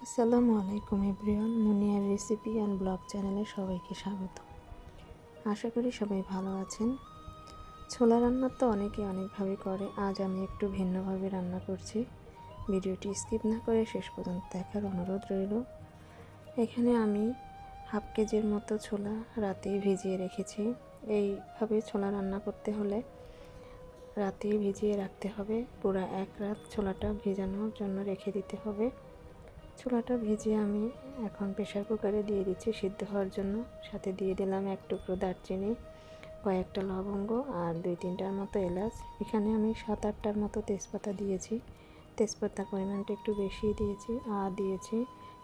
আসসালামু আলাইকুম everyone, meunière recipe and blog চ্যানেলে সবাইকে স্বাগত। আশা করি সবাই ভালো আছেন। ছোলা রান্না তো অনেকে অনেকভাবে করে, আজ আমি একটু ভিন্নভাবে রান্না করছি। ভিডিওটি স্কিপ না করে শেষ পর্যন্ত দেখার অনুরোধ রইল। এখানে আমি হাফ কেজির মতো ছোলা রাতেই ভিজিয়ে রেখেছি। এইভাবে ছোলা রান্না করতে হলে রাতেই ভিজিয়ে রাখতে হবে। পুরো এক রাত ছোলাটা ভেজানোর জন্য রেখে দিতে হবে। ছোলাটা ভেজে আমি এখন প্রেসার কুকারে দিয়ে দিচ্ছি সিদ্ধ হওয়ার জন্য। সাথে দিয়ে দিলাম এক টুকরো দারচিনি, কয়েকটা লবঙ্গ আর 2-3টার মতো এলাচ। এখানে আমি 7-8টার মতো তেজপাতা দিয়েছি। তেজপাতার পরিমাণটা একটু বেশি দিয়েছি। আর দিয়েছি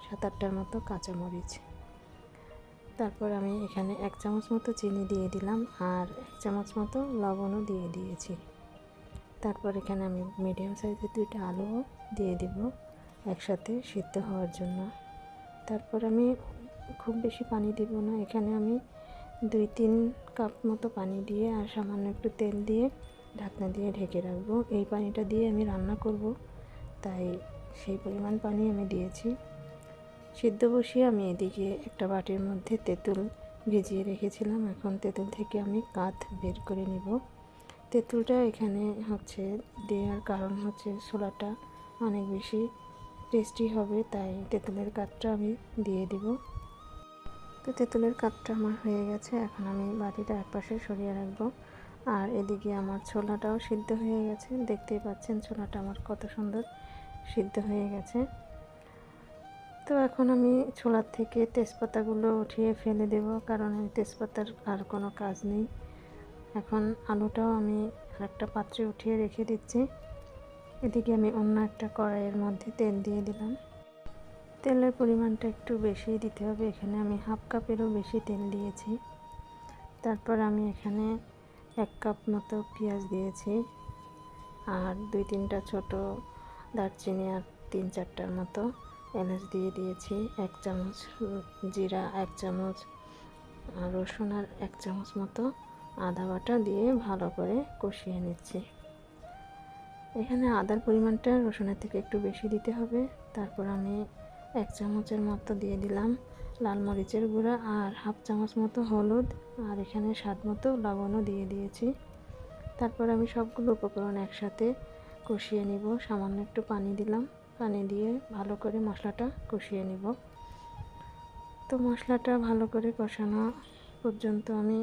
7-8টার মতো কাঁচামরিচ। তারপর আমি এখানে 1 চামচ মতো চিনি দিয়ে দিলাম আর 1 চামচ মতো লবণও দিয়ে দিয়েছি। তারপর এখানে আমি মিডিয়াম সাইজের 2টা আলুও দিয়ে দিব একসাথে সিদ্ধ হওয়ার জন্য। তারপর আমি খুব বেশি পানি দিব না, এখানে আমি 2-3 কাপ মতো পানি দিয়ে আর সামান্য একটু তেল দিয়ে ঢাকনা দিয়ে ঢেকে রাখবো। এই পানিটা দিয়ে আমি রান্না করব, তাই সেই পরিমাণ পানি আমি দিয়েছি। সিদ্ধ বসিয়ে আমি এদিকে একটা বাটির মধ্যে তেঁতুল ভিজিয়ে রেখেছিলাম। এখন তেঁতুল থেকে আমি কাঠ বের করে নিব। তেঁতুলটা এখানে দেওয়ার কারণ ছোলাটা অনেক বেশি টেস্টি হবে, তাই তেঁতুলের কাঠটা আমি দিয়ে দিব। তো তেঁতুলের কাঠটা আমার হয়ে গেছে, এখন আমি বাটিটা একপাশে সরিয়ে রাখবো। আর এদিকে আমার ছোলাটাও সিদ্ধ হয়ে গেছে। দেখতেই পাচ্ছেন ছোলাটা আমার কত সুন্দর সিদ্ধ হয়ে গেছে। তো এখন আমি ছোলার থেকে তেজপাতাগুলো উঠিয়ে ফেলে দেব, কারণ এই তেজপাতার আর কোনো কাজ নেই। এখন আলুটাও আমি আরেকটা পাত্রে উঠিয়ে রেখে দিচ্ছি। এদিকে আমি অন্য একটা কড়াইয়ের মধ্যে তেল দিয়ে দিলাম। তেলের পরিমাণটা একটু বেশি দিতে হবে, এখানে আমি হাফ কাপেরও বেশি তেল দিয়েছি। তারপর আমি এখানে 1 কাপ মতো পেঁয়াজ দিয়েছি আর 2-3টা ছোট দারচিনি আর 3-4টার মতো এলাচ দিয়ে দিয়েছি। 1 চামচ জিরা, 1 চামচ রসুন আর 1 চামচ মতো আদা বাটা দিয়ে ভালো করে কষিয়ে নিচ্ছি। এখানে আদার পরিমাণটা রসুনের থেকে একটু বেশি দিতে হবে। তারপর আমি 1 চামচের মতো দিয়ে দিলাম লাল মরিচের গুঁড়া আর হাফ চামচ মতো হলুদ, আর এখানে স্বাদ মতো লবণও দিয়ে দিয়েছি। তারপর আমি সবগুলো উপকরণ একসাথে কষিয়ে নিব। সামান্য একটু পানি দিলাম, পানি দিয়ে ভালো করে মশলাটা কষিয়ে নিব। তো মশলাটা ভালো করে কষানো পর্যন্ত আমি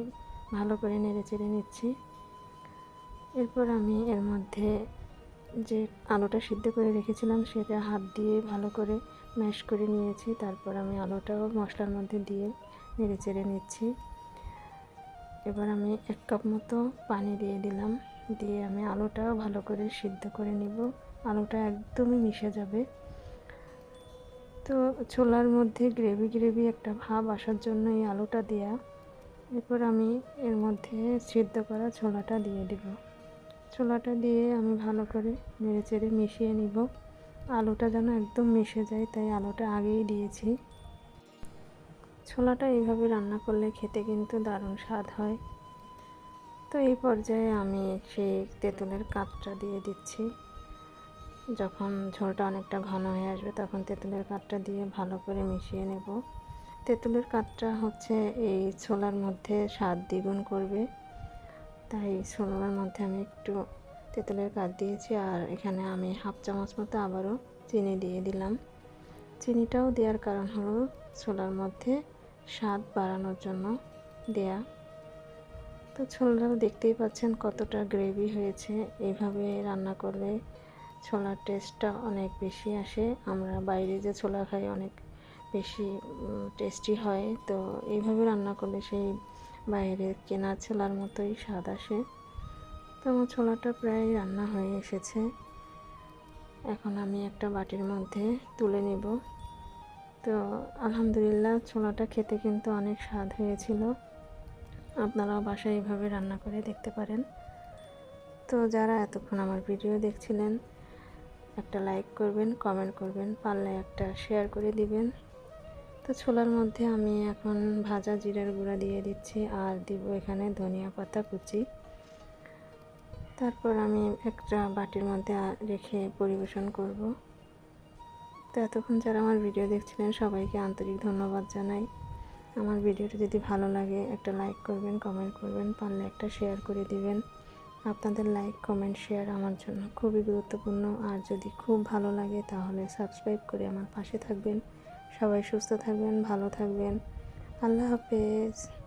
ভালো করে নেড়েচেড়ে নিচ্ছি। এরপর আমি এর মধ্যে যে আলুটা সিদ্ধ করে রেখেছিলাম সেটা হাত দিয়ে ভালো করে ম্যাশ করে নিয়েছি। তারপর আমি আলুটাও মশলার মধ্যে দিয়ে নেড়েচেড়ে নিচ্ছি। এবার আমি 1 কাপ মতো পানি দিয়ে দিলাম, দিয়ে আমি আলুটাও ভালো করে সিদ্ধ করে নিব। আলুটা একদমই মিশে যাবে। তো ছোলার মধ্যে গ্রেভি গ্রেভি একটা ভাব আসার জন্য এই আলুটা দেয়া। এরপর আমি এর মধ্যে সিদ্ধ করা ছোলাটা দিয়ে দিব। ছোলাটা দিয়ে আমি ভালো করে নেড়েচেড়ে মিশিয়ে নিব। আলুটা যেন একদম মিশে যায়, তাই আলুটা আগেই দিয়েছি। ছোলাটা এইভাবে রান্না করলে খেতে কিন্তু দারুণ স্বাদ হয়। তো এই পর্যায়ে আমি সেই তেঁতুলের কাঠটা দিয়ে দিচ্ছি। যখন ঝোলটা অনেকটা ঘন হয়ে আসবে তখন তেঁতুলের কাঠটা দিয়ে ভালো করে মিশিয়ে নেব। তেঁতুলের কাঠটা এই ছোলার মধ্যে স্বাদ দ্বিগুণ করবে, তাই ছোলার মধ্যে আমি একটু তেঁতুলের কাঠ দিয়েছি। আর এখানে আমি হাফ চামচ মতো আবারও চিনি দিয়ে দিলাম। চিনিটাও দেওয়ার কারণ হলো ছোলার মধ্যে স্বাদ বাড়ানোর জন্য দেয়া। তো ছোলাটাও দেখতেই পাচ্ছেন কতটা গ্রেভি হয়েছে। এইভাবে রান্না করলে ছোলার টেস্টটা অনেক বেশি আসে। আমরা বাইরে যে ছোলা খাই অনেক বেশি টেস্টি হয়, তো এইভাবে রান্না করলে সেই বাইরের কেনা ছোলার মতোই স্বাদ আসে। তো আমার ছোলাটা প্রায় রান্না হয়ে এসেছে। এখন আমি একটা বাটির মধ্যে তুলে নেব। তো আলহামদুলিল্লাহ, ছোলাটা খেতে কিন্তু অনেক স্বাদ হয়েছিল। আপনারাও বাসায় এইভাবে রান্না করে দেখতে পারেন। তো যারা এতক্ষণ আমার ভিডিও দেখছিলেন, একটা লাইক করবেন, কমেন্ট করবেন, পারলে একটা শেয়ার করে দিবেন। তো ছোলার মধ্যে আমি এখন ভাজা জিরার গুঁড়া দিয়ে দিচ্ছি আর দিব এখানে ধনিয়া পাতা কুচি। তারপর আমি একটা বাটির মধ্যে রেখে পরিবেশন করব। তো এতক্ষণ যারা আমার ভিডিও দেখছিলেন সবাইকে আন্তরিক ধন্যবাদ জানাই। আমার ভিডিওটা যদি ভালো লাগে একটা লাইক করবেন, কমেন্ট করবেন, পারলে একটা শেয়ার করে দিবেন। আপনাদের লাইক, কমেন্ট, শেয়ার আমার জন্য খুবই গুরুত্বপূর্ণ। আর যদি খুব ভালো লাগে তাহলে সাবস্ক্রাইব করে আমার পাশে থাকবেন। সবাই সুস্থ থাকবেন, ভালো থাকবেন। আল্লাহ হাফেজ।